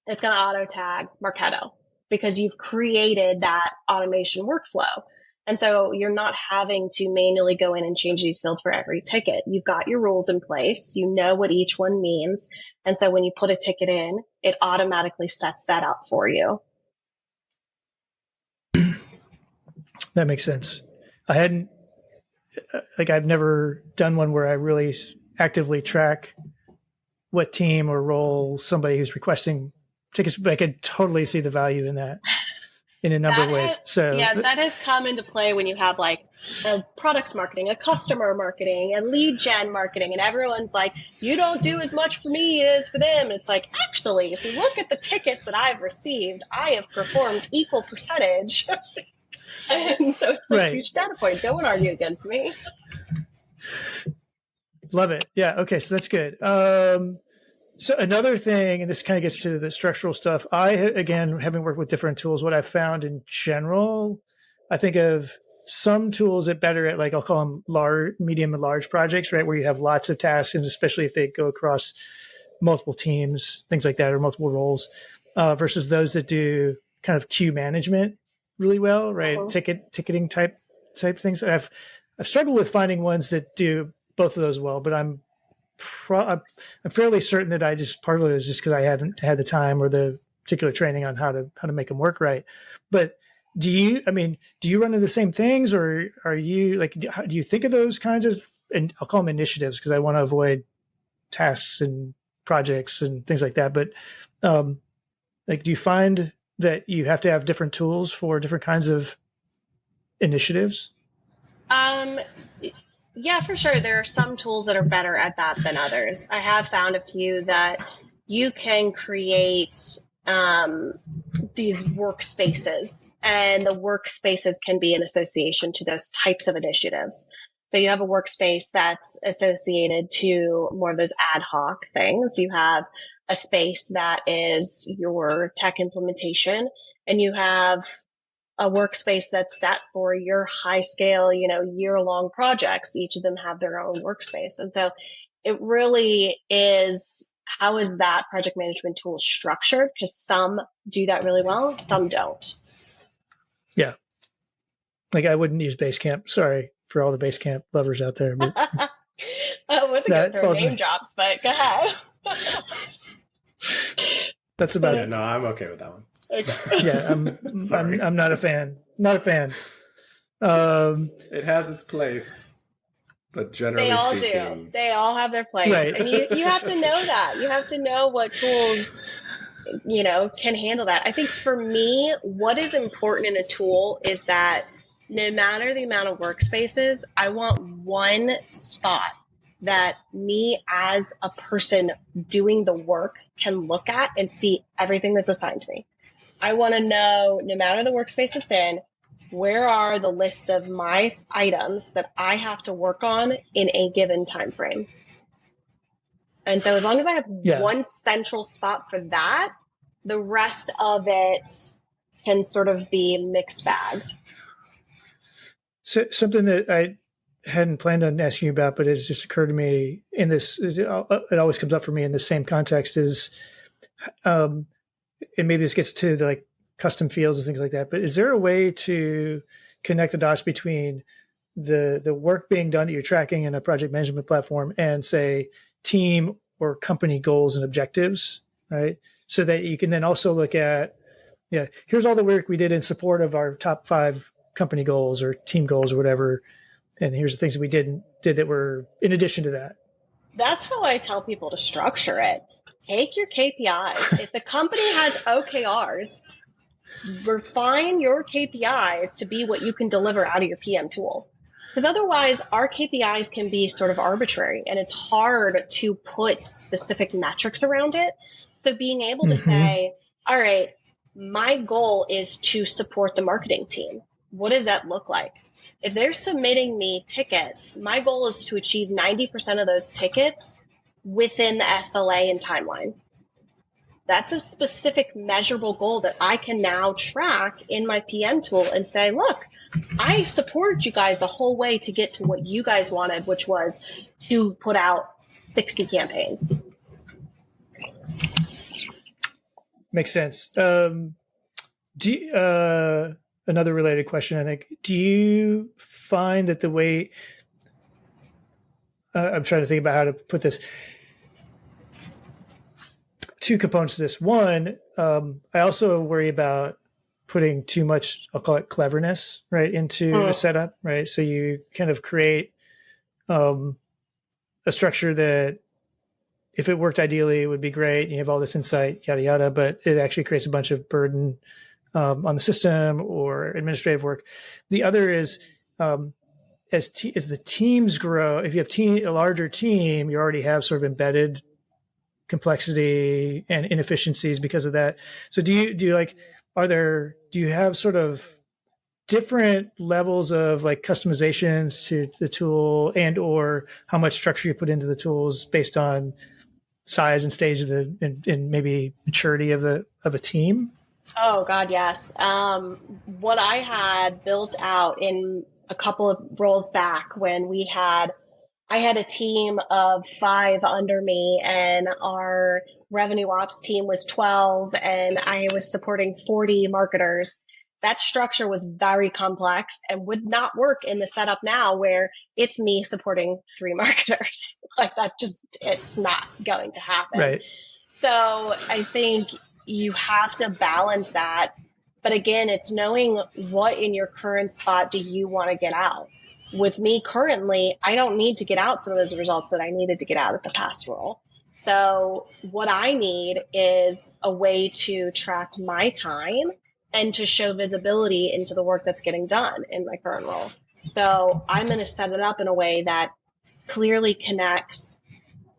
it's going to auto tag Marketo because you've created that automation workflow. And so you're not having to manually go in and change these fields for every ticket. You've got your rules in place. You know what each one means. And so when you put a ticket in, it automatically sets that up for you. That makes sense. I've never done one where I really actively track what team or role somebody who's requesting tickets, but I could totally see the value in that in a number of ways. That has come into play when you have like a product marketing, a customer marketing, and lead gen marketing, and everyone's like, you don't do as much for me as for them. And it's like, actually, if you look at the tickets that I've received, I have performed equal percentage. And so it's like a huge data point. Don't argue against me. Love it. Yeah. Okay. So that's good. So another thing, and this kind of gets to the structural stuff. Again, having worked with different tools, what I found in general, I think of some tools that better at, like, I'll call them medium and large projects, right? Where you have lots of tasks, and especially if they go across multiple teams, things like that, or multiple roles, versus those that do kind of queue management really well, right? Ticketing type things. I've struggled with finding ones that do both of those well, but I'm fairly certain that partly it was just because I haven't had the time or the particular training on how to make them work right. But do you run into the same things, or are you like, do you think of those kinds of, and I'll call them initiatives because I want to avoid tasks and projects and things like that. But like, do you find that you have to have different tools for different kinds of initiatives? Yeah, for sure. There are some tools that are better at that than others. I have found a few that you can create these workspaces, and the workspaces can be in association to those types of initiatives. So you have a workspace that's associated to more of those ad hoc things. You have a space that is your tech implementation, and you have a workspace that's set for your high scale, year-long projects. Each of them have their own workspace. And so it really is, how is that project management tool structured? Because some do that really well, some don't. Yeah. Like, I wouldn't use Basecamp. Sorry for all the Basecamp lovers out there. But I wasn't going to throw name drops, but go ahead. That's about Yeah, it. no, I'm okay with that one. Okay. Yeah, I'm not a fan. Not a fan. It has its place, but generally they all speaking, do. They all have their place, Right. and you have to know that. You have to know what tools can handle that. I think for me, what is important in a tool is that no matter the amount of workspaces, I want one spot that me as a person doing the work can look at and see everything that's assigned to me. I want to know, no matter the workspace it's in, where are the list of my items that I have to work on in a given time frame. And so as long as I have one central spot for that, the rest of it can sort of be mixed bagged. So, something that I hadn't planned on asking you about, but it's just occurred to me in this, it always comes up for me in the same context is, and maybe this gets to the like custom fields and things like that, but is there a way to connect the dots between the work being done that you're tracking in a project management platform and, say, team or company goals and objectives, right? So that you can then also look at, here's all the work we did in support of our top 5 company goals or team goals or whatever, and here's the things that we did that were in addition to that. That's how I tell people to structure it. Take your KPIs. If the company has OKRs, refine your KPIs to be what you can deliver out of your PM tool. Because otherwise, our KPIs can be sort of arbitrary, and it's hard to put specific metrics around it. So being able to say, all right, my goal is to support the marketing team. What does that look like? If they're submitting me tickets, my goal is to achieve 90% of those tickets within the SLA and timeline. That's a specific measurable goal that I can now track in my PM tool and say, look, I supported you guys the whole way to get to what you guys wanted, which was to put out 60 campaigns. Makes sense. Another related question, I think. Do you find that the way I'm trying to think about how to put this? 2 components to this. One, I also worry about putting too much, I'll call it cleverness, right, into a setup, right? So you kind of create a structure that, if it worked ideally, it would be great. And you have all this insight, yada, yada, but it actually creates a bunch of burden on the system or administrative work. The other is, as the teams grow, if you have a larger team, you already have sort of embedded complexity and inefficiencies because of that. So do you have sort of different levels of like customizations to the tool and or how much structure you put into the tools based on size and stage of and maybe maturity of a team? Oh God, yes. What I had built out in a couple of roles back when I had a team of 5 under me, and our revenue ops team was 12, and I was supporting 40 marketers. That structure was very complex and would not work in the setup now where it's me supporting 3 marketers. Like it's not going to happen. Right. So I think you have to balance that. But again, it's knowing what in your current spot do you want to get out. with me currently, I don't need to get out some of those results that I needed to get out at the past role. So what I need is a way to track my time and to show visibility into the work that's getting done in my current role. So I'm going to set it up in a way that clearly connects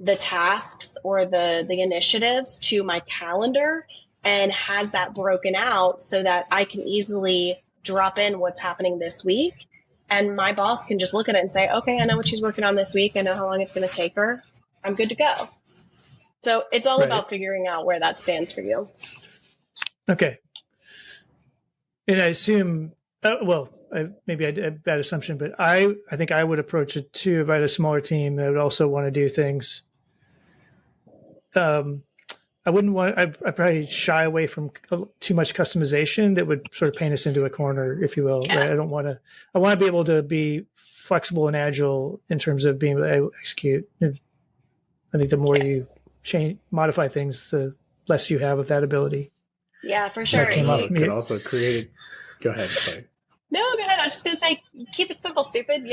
the tasks or the initiatives to my calendar and has that broken out so that I can easily drop in what's happening this week. And my boss can just look at it and say, okay, I know what she's working on this week. I know how long it's going to take her. I'm good to go. So it's all about figuring out where that stands for you. Okay. And I assume, maybe I did a bad assumption, but I think I would approach it too if I had a smaller team that would also want to do things. I wouldn't want, I'd probably shy away from too much customization that would sort of paint us into a corner, if you will. Yeah. Right? I want to be able to be flexible and agile in terms of being able to execute. I think the more you modify things, the less you have of that ability. Yeah, for sure. Could also create. Go ahead. Sorry. No, go ahead. I was just going to say, keep it simple, stupid.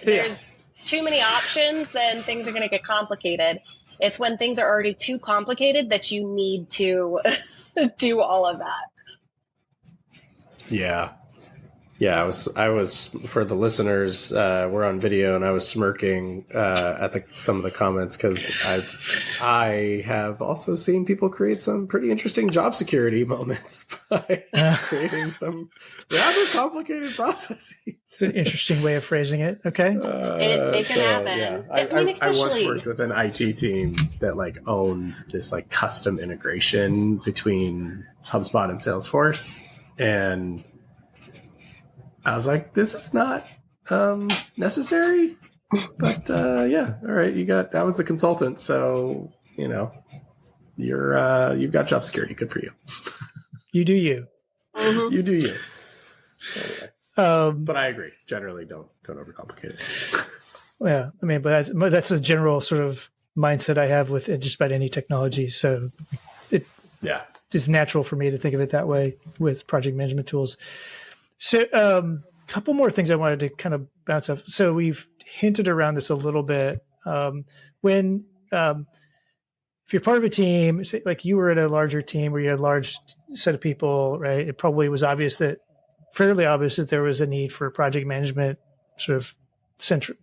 There's too many options, then things are going to get complicated. It's when things are already too complicated that you need to do all of that. Yeah. Yeah, I was for the listeners, we're on video, and I was smirking at some of the comments because I have also seen people create some pretty interesting job security moments by creating some rather complicated processes. It's an interesting way of phrasing it. Okay, it can happen. Yeah. I I once worked with an IT team that owned this custom integration between HubSpot and Salesforce, and I was like, this is not necessary, but yeah, all right. I was the consultant, so you've got job security. Good for you. You do you. Mm-hmm. You do you. Anyway, but I agree. Generally, don't overcomplicate it. Yeah, I mean, but that's a general sort of mindset I have with just about any technology. So it's natural for me to think of it that way with project management tools. So a couple more things I wanted to kind of bounce off. So we've hinted around this a little bit. If you're part of a team, say, like you were at a larger team where you had a large set of people, right? It probably was fairly obvious that there was a need for project management, sort of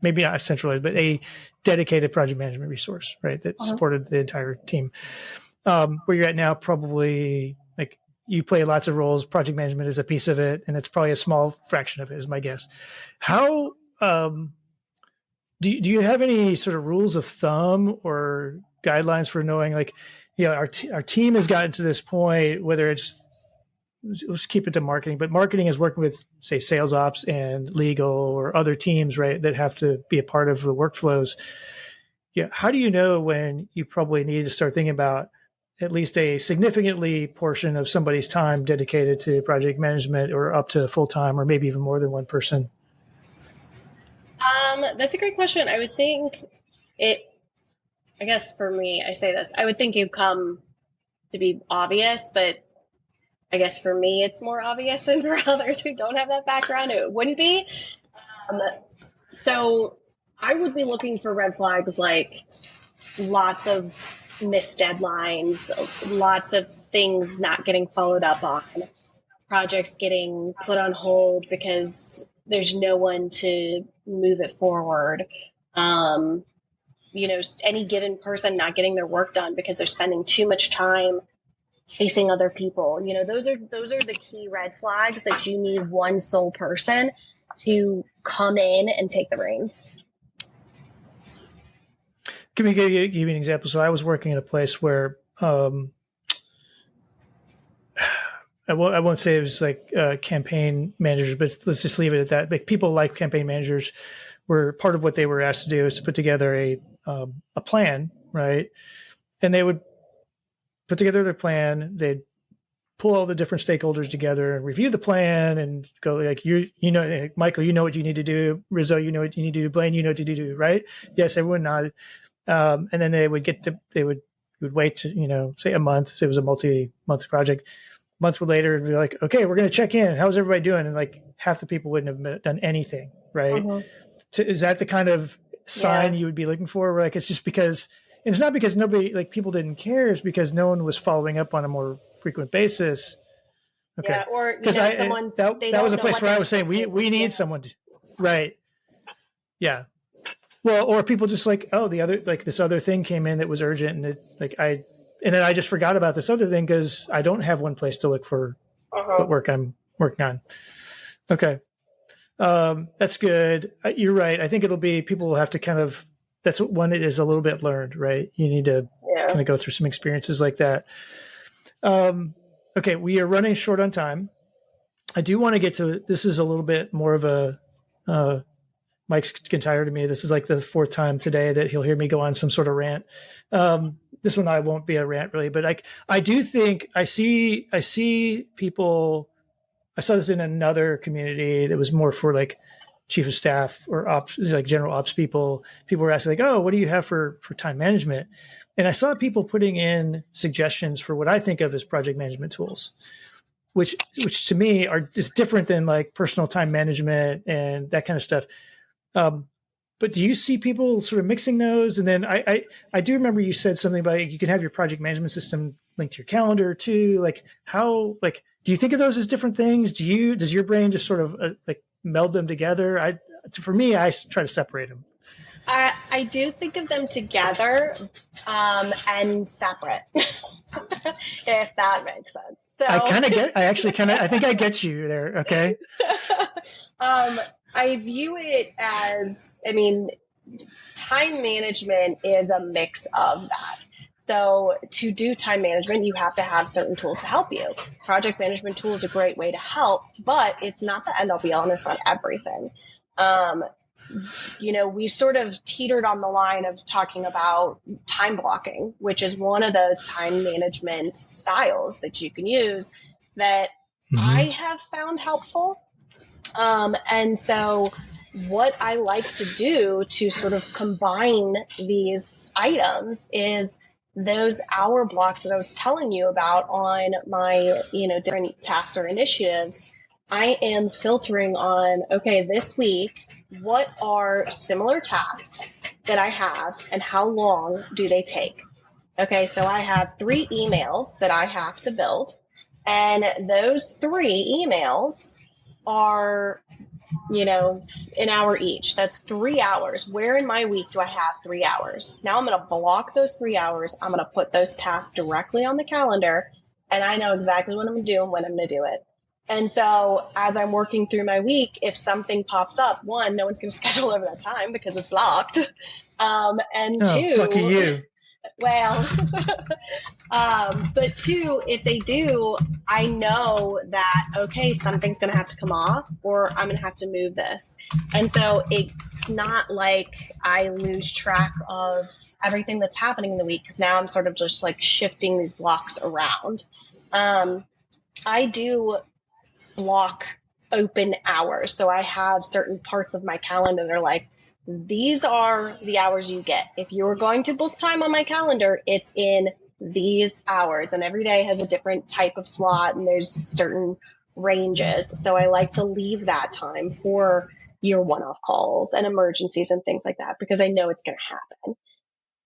maybe not centralized, but a dedicated project management resource, right? That supported the entire team. Where you're at now, probably you play lots of roles. Project management is a piece of it, and it's probably a small fraction of it, is my guess. How do you have any sort of rules of thumb or guidelines for knowing, our team has gotten to this point, whether let's keep it to marketing, but marketing is working with, say, sales ops and legal or other teams, right, that have to be a part of the workflows. Yeah, how do you know when you probably need to start thinking about at least a significantly portion of somebody's time dedicated to project management, or up to full time, or maybe even more than one person? That's a great question. I would think I guess for me, I say this, I would think it'd come to be obvious, but I guess for me, it's more obvious, and for others who don't have that background, it wouldn't be. So I would be looking for red flags, like lots of missed deadlines, lots of things not getting followed up on, projects getting put on hold because there's no one to move it forward. Any given person not getting their work done because they're spending too much time chasing other people. Those are the key red flags that you need one sole person to come in and take the reins. Give you an example. So I was working in a place where I won't say it was campaign managers, but let's just leave it at that. People like campaign managers were part of what they were asked to do is to put together a plan, right? And they would put together their plan. They'd pull all the different stakeholders together and review the plan and go Michael, you know what you need to do. Rizzo, you know what you need to do. Blaine, you know what you need to do, right? Yes, everyone nodded. And then they would wait to, say a month. So it was a multi-month project. month later and be like, okay, we're going to check in. How's everybody doing? And like half the people wouldn't have done anything. Right. Is that the kind of sign you would be looking for? Where like, it's just because, and it's not because nobody, like people didn't care. It's because no one was following up on a more frequent basis. Okay. Yeah, or because that was a place where I was saying we need someone to, right. Yeah. Well, or people just like, oh, the other, like this other thing came in that was urgent. And it like, and then I just forgot about this other thing because I don't have one place to look for what work I'm working on. Okay. That's good. You're right. I think it'll be, people will have to kind of, that's when it is a little bit learned, right? You need to kind of go through some experiences like that. Okay, we are running short on time. I do want to get to, this is a little bit more of a, Mike's getting tired of me. This is like the fourth time today that he'll hear me go on some sort of rant. This one I won't be a rant really, but I do think I see people, I saw this in another community that was more for like chief of staff or ops, like general ops people. People were asking like, oh, what do you have for time management? And I saw people putting in suggestions for what I think of as project management tools, which to me are just different than like personal time management and that kind of stuff. But do you see people sort of mixing those? And then I do remember you said something about you can have your project management system linked to your calendar too. Like how, like, do you think of those as different things? Does your brain just sort of like meld them together? For me, I try to separate them. I do think of them together and separate, if that makes sense. So I think I get you there. Okay. I view it as, I mean, time management is a mix of that. So to do time management, you have to have certain tools to help you. Project management tool is a great way to help, but it's not the end all be all and it's not everything. We sort of teetered on the line of talking about time blocking, which is one of those time management styles that you can use that I have found helpful. And so what I like to do to sort of combine these items is those hour blocks that I was telling you about on my, different tasks or initiatives. I am filtering on, okay, this week, what are similar tasks that I have and how long do they take? Okay, so I have 3 emails that I have to build, and those 3 emails are, an hour each. That's 3 hours. Where in my week do I have 3 hours? Now I'm going to block those 3 hours. I'm going to put those tasks directly on the calendar, and I know exactly what I'm going to do and when I'm going to do it. And so as I'm working through my week, if something pops up, 1, no one's going to schedule over that time because it's blocked. And 2, lucky you. Well, but 2, if they do, I know that, okay, something's going to have to come off or I'm going to have to move this. And so it's not like I lose track of everything that's happening in the week because now I'm sort of just like shifting these blocks around. I do block open hours. So I have certain parts of my calendar that are like, these are the hours you get. If you're going to book time on my calendar, it's in these hours. And every day has a different type of slot and there's certain ranges. So I like to leave that time for your one-off calls and emergencies and things like that because I know it's going to happen.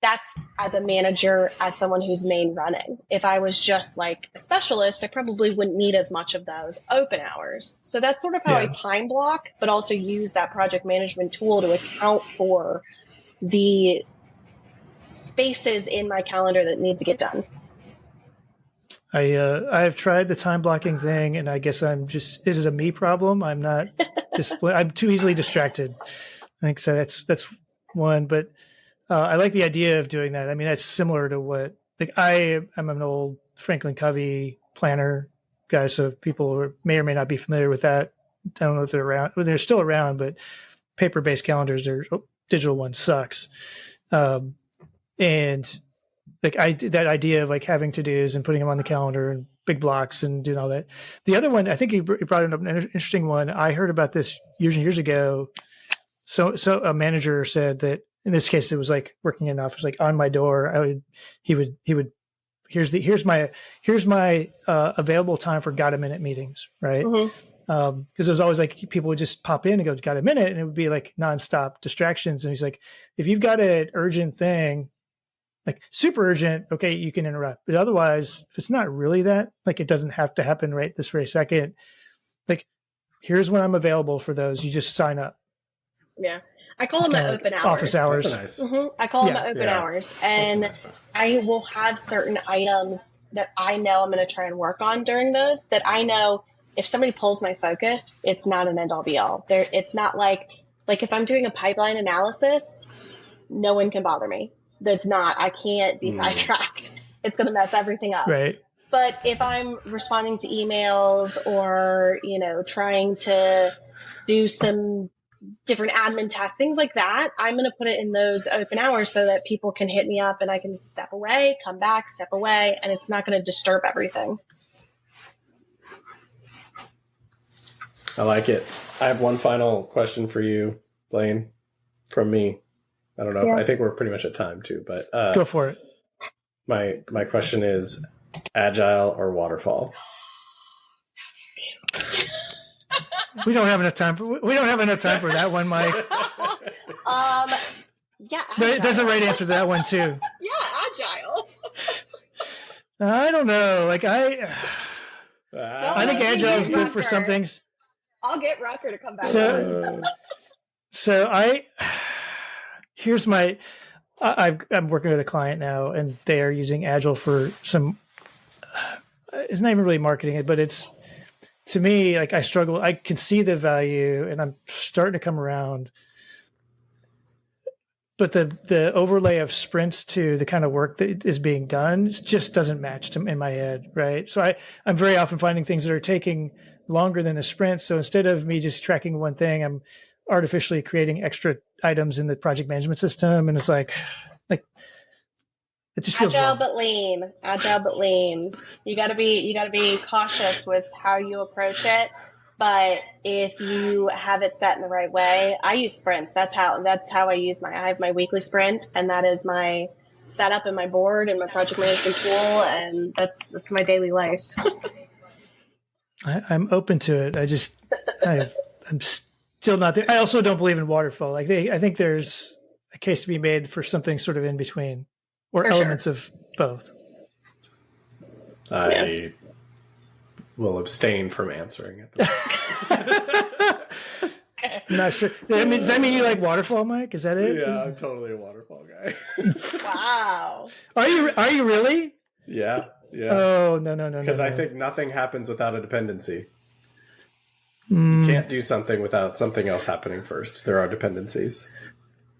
That's as a manager, as someone who's main running. If I was just like a specialist, I probably wouldn't need as much of those open hours. So that's sort of how I time block, but also use that project management tool to account for the spaces in my calendar that need to get done. I've tried the time blocking thing, and I guess it is a me problem. I'm not I'm too easily distracted. I think so. That's one, but I like the idea of doing that. I mean, that's similar to what, like, I'm an old Franklin Covey planner guy, so people may or may not be familiar with that. I don't know if they're around. Well, they're still around, but paper-based calendars, digital one sucks. And like that idea of like having to-dos and putting them on the calendar and big blocks and doing all that. The other one, I think you brought up an interesting one. I heard about this years and years ago. So a manager said that, in this case, it was like working in an office, like on my door, he would here's my available time for got a minute meetings, right? Because it was always like people would just pop in and go, got a minute, and it would be like nonstop distractions. And he's like, if you've got an urgent thing, like super urgent, okay, you can interrupt. But otherwise, if it's not really that, like it doesn't have to happen right this very second. Like, here's when I'm available for those. You just sign up. Yeah. I call them open hours. Office hours. Nice. I call them open hours. And I will have certain items that I know I'm going to try and work on during those, that I know if somebody pulls my focus, it's not an end all be all. It's not like if I'm doing a pipeline analysis, no one can bother me. That's not, I can't be sidetracked. It's going to mess everything up. Right. But if I'm responding to emails or, trying to do some different admin tasks, things like that, I'm going to put it in those open hours so that people can hit me up and I can step away, come back, step away, and it's not going to disturb everything. I like it. I have one final question for you, Blaine, from me. I don't know. I think we're pretty much at time too, but go for it. My question is agile or waterfall? We don't have enough time for that one, Mike. Yeah. There's a right answer to that one too. Yeah, agile. I don't know. Like I think agile is good for some things. I'll get Rucker to come back. I'm working with a client now, and they are using agile for some. It's not even really marketing it, but it's, to me, like I struggle. I can see the value, and I'm starting to come around. But the overlay of sprints to the kind of work that is being done just doesn't match in my head, right? So I'm very often finding things that are taking longer than a sprint. So instead of me just tracking one thing, I'm artificially creating extra items in the project management system, and it's like it just feels agile wrong. Agile but lean. You got to be cautious with how you approach it. But if you have it set in the right way, I use sprints. That's how I use I have my weekly sprint, and that is my setup and my board and my project management tool, and that's my daily life. I'm open to it. I'm still not there. I also don't believe in waterfall. Like I think there's a case to be made for something sort of in between, or for elements sure. of both. I will abstain from answering it. I'm not sure. Does that mean you like waterfall, Mike? Is that it? Yeah, I'm totally a waterfall guy. Wow. Are you really? Yeah. Oh, no. Because I think nothing happens without a dependency. Mm. You can't do something without something else happening first. There are dependencies.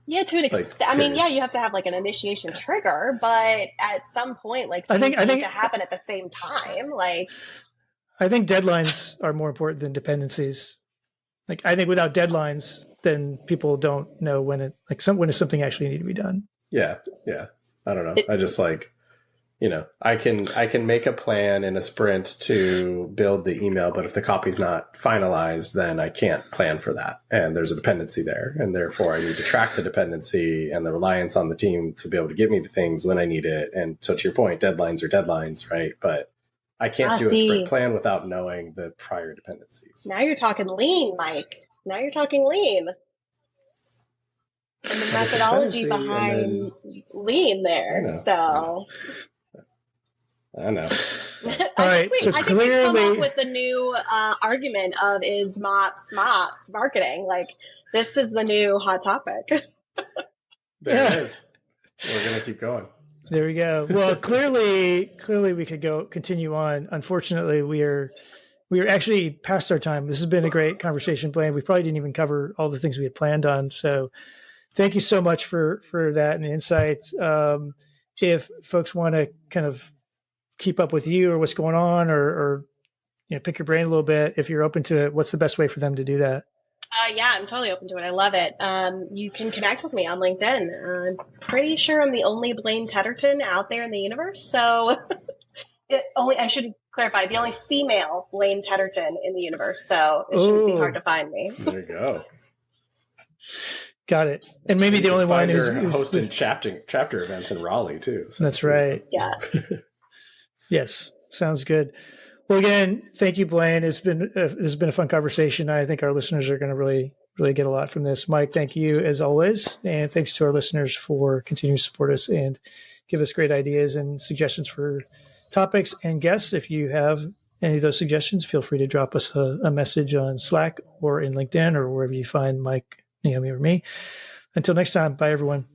Yeah, to an extent. You have to have like an initiation trigger, but at some point, like things need to happen at the same time. Like, I think deadlines are more important than dependencies. Like, I think without deadlines, then people don't know when does something actually need to be done. Yeah. I don't know. I just I can make a plan in a sprint to build the email, but if the copy's not finalized, then I can't plan for that. And there's a dependency there. And therefore I need to track the dependency and the reliance on the team to be able to give me the things when I need it. And so to your point, deadlines are deadlines, right? But I can't do a sprint plan without knowing the prior dependencies. Now you're talking lean, Mike. Now you're talking lean. And the methodology behind lean there. So I know. All right. So I think clearly, we've come up with the new argument of is MOPS marketing. Like, this is the new hot topic. There it is. We're going to keep going. There we go. Well, clearly we could continue on. Unfortunately, we are actually past our time. This has been a great conversation, Blaine. We probably didn't even cover all the things we had planned on. So thank you so much for that and the insights. If folks want to kind of keep up with you or what's going on, or pick your brain a little bit, if you're open to it, what's the best way for them to do that? Yeah, I'm totally open to it. I love it. You can connect with me on LinkedIn. I'm pretty sure I'm the only Blaine Tetterton out there in the universe. So I should clarify, the only female Blaine Tetterton in the universe. So it shouldn't be hard to find me. There you go. Got it. And maybe the only one who's hosting chapter events in Raleigh too. So that's right. Yes. Yes, sounds good. Well, again, thank you, Blaine. This has been a fun conversation. I think our listeners are going to really get a lot from this. Mike, thank you as always, and thanks to our listeners for continuing to support us and give us great ideas and suggestions for topics and guests. If you have any of those suggestions, feel free to drop us a message on Slack or in LinkedIn or wherever you find Mike, Naomi, or me. Until next time, bye everyone.